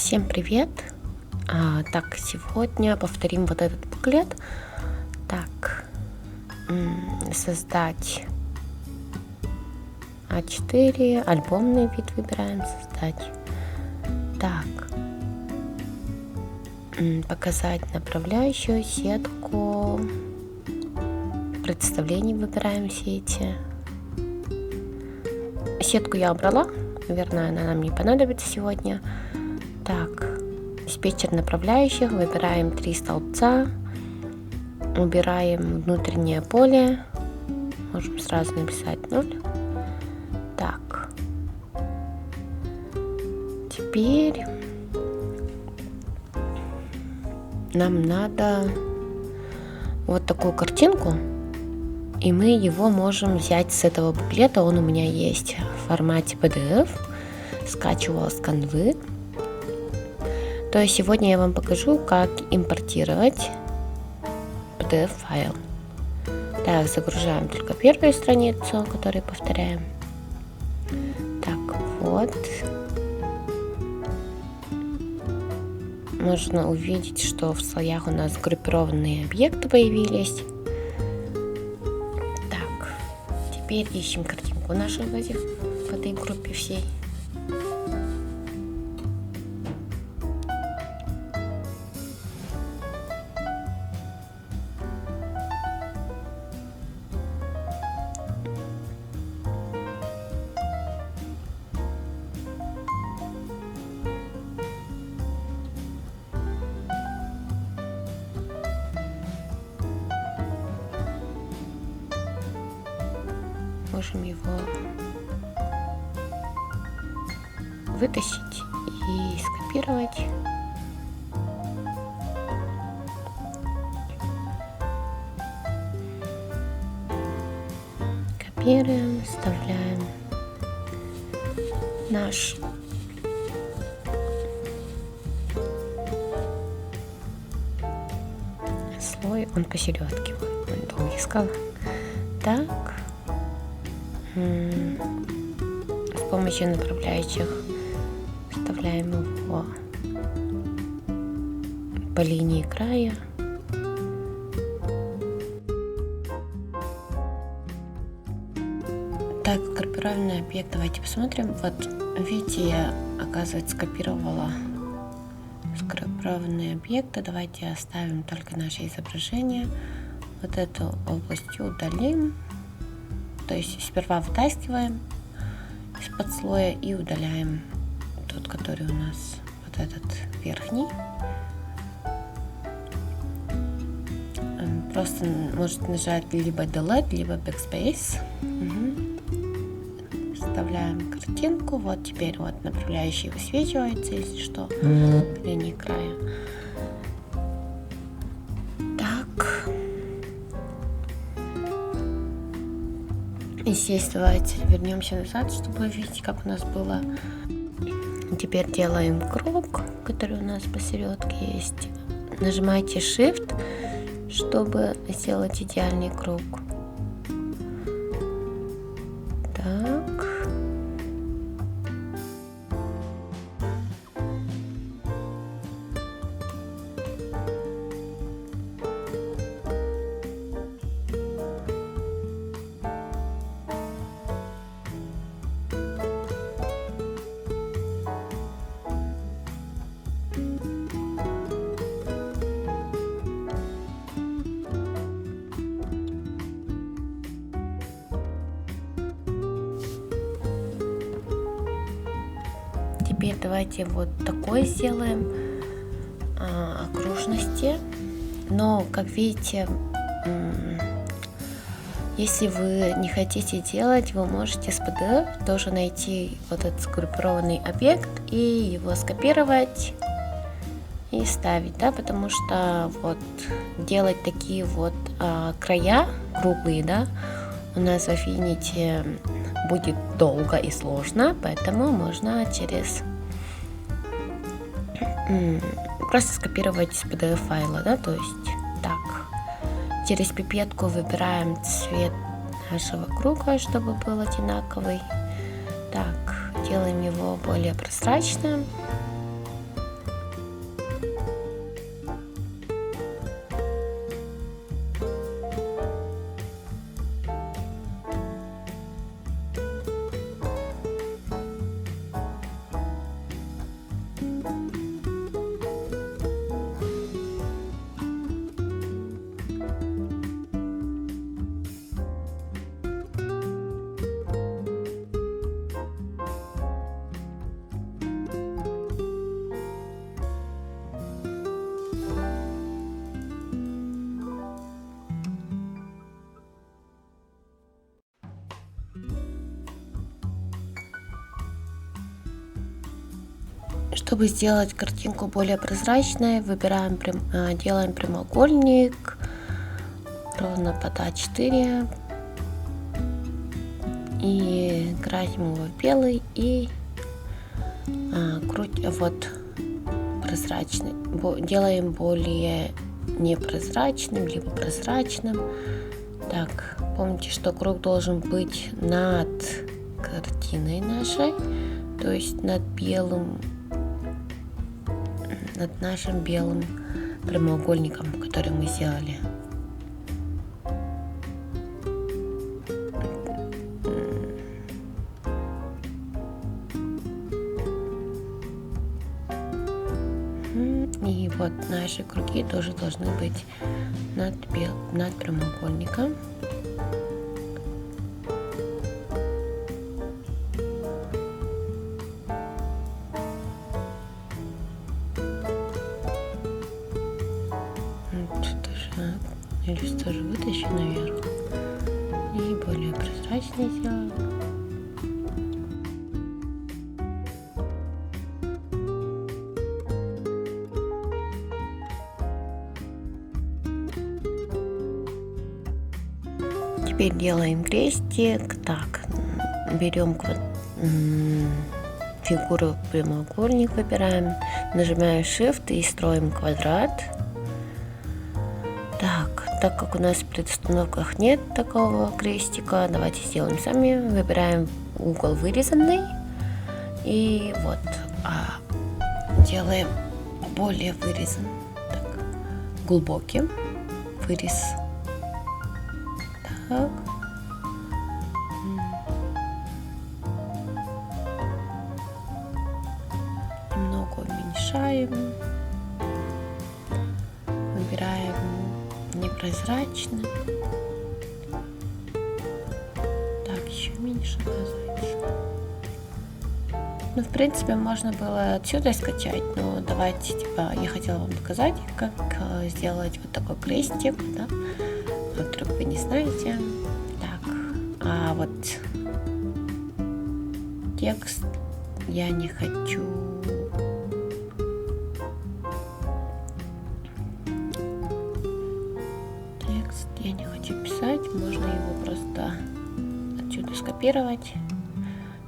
Всем привет! Так, сегодня повторим вот этот буклет. Так, создать А4, альбомный вид выбираем, создать. Так, показать направляющую, сетку, представление выбираем все эти. Сетку я убрала, наверное, она нам не понадобится сегодня. Так, диспетчер направляющих, выбираем 3 столбца, убираем внутреннее поле, можем сразу написать 0. Так, теперь нам надо вот такую картинку, и мы его можем взять с этого буклета, он у меня есть в формате PDF, скачивала с канвы. То есть сегодня я вам покажу, как импортировать PDF-файл. Так, загружаем только первую страницу, которую повторяем. Так, вот. Можно увидеть, что в слоях у нас группированные объекты появились. Так, теперь ищем картинку нашу в этой группе всей. Можем его вытащить и скопировать. Копируем, вставляем наш слой, он посередке, он долго искал. Так. С помощью направляющих вставляем его по линии края. Так, группированный объект, давайте посмотрим. Вот, видите, я, оказывается, скопировала сгруппированные объекты. Давайте оставим только наше изображение. Вот эту область удалим. То есть сперва вытаскиваем из-под слоя и удаляем тот, который у нас вот этот верхний. Просто можете нажать либо Delete, либо Backspace. Вставляем картинку. Вот теперь вот направляющий высвечивается, если что, линии края. И здесь давайте вернемся назад, чтобы видеть, как у нас было. Теперь делаем круг, который у нас посередке есть. Нажимайте Shift, чтобы сделать идеальный круг. Так. Теперь давайте вот такой сделаем окружности. Но, как видите, если вы не хотите делать, вы можете с PDF тоже найти вот этот сгруппированный объект и его скопировать и ставить, да, потому что вот делать такие вот края круглые, да, у нас в Affinity будет долго и сложно, поэтому можно просто скопировать с PDF файла, да, то есть так. Через пипетку выбираем цвет нашего круга, чтобы был одинаковый. Так, делаем его более прозрачным. Чтобы сделать картинку более прозрачной, делаем прямоугольник ровно под А4 и красим его в белый и прозрачный. Делаем более непрозрачным, либо прозрачным. Так, помните, что круг должен быть над картиной нашей, то есть над нашим белым прямоугольником, который мы сделали. И вот наши круги тоже должны быть над прямоугольником. Или тоже вытащу наверх и более прозрачный сделаю. Теперь делаем крестик. Так, берем фигуру прямоугольник, выбираем, нажимаем Shift и строим квадрат. Так как у нас в предустановках нет такого крестика, давайте сделаем сами. Выбираем угол вырезанный и вот делаем более глубоким вырез. Так. Немного уменьшаем. Выбираем непрозрачно. Так, еще меньше оказывается. Ну, в принципе, можно было отсюда скачать, но давайте, я хотела вам показать, как сделать вот такой крестик, да? Вдруг вы не знаете. Так, а вот текст я не хочу. Я не хочу писать, можно его просто отсюда скопировать.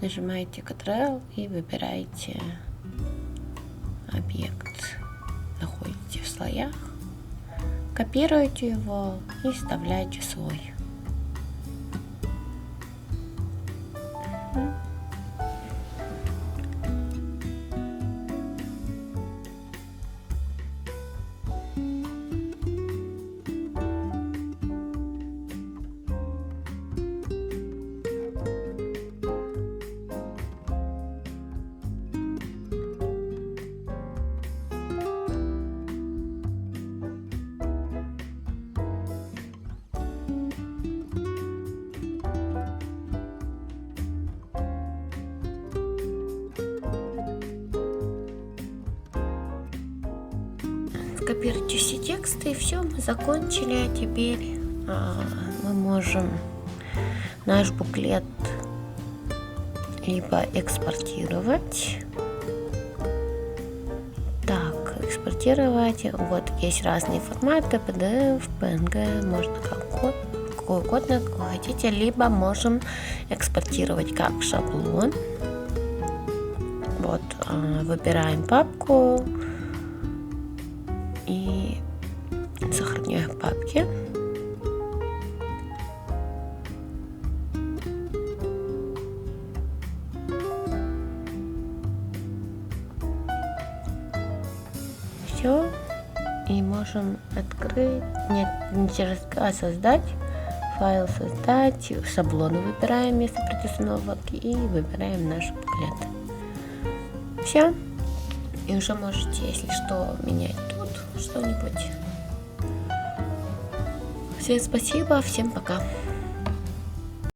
Нажимаете Ctrl и выбираете объект. Находите в слоях, копируете его и вставляете свой. Копируйте все тексты, и все, мы закончили. Теперь мы можем наш буклет либо экспортировать. Так, экспортировать. Вот есть разные форматы: PDF, PNG, можно какой угодно, какой хотите. Либо можем экспортировать как шаблон. Вот, выбираем папку и сохраняю в папке. Все. И можем открыть, создать, файл создать, шаблоны выбираем вместо предустановок и выбираем наш буклет. Все. И уже можете, если что, менять тут что-нибудь. Всем спасибо, всем пока.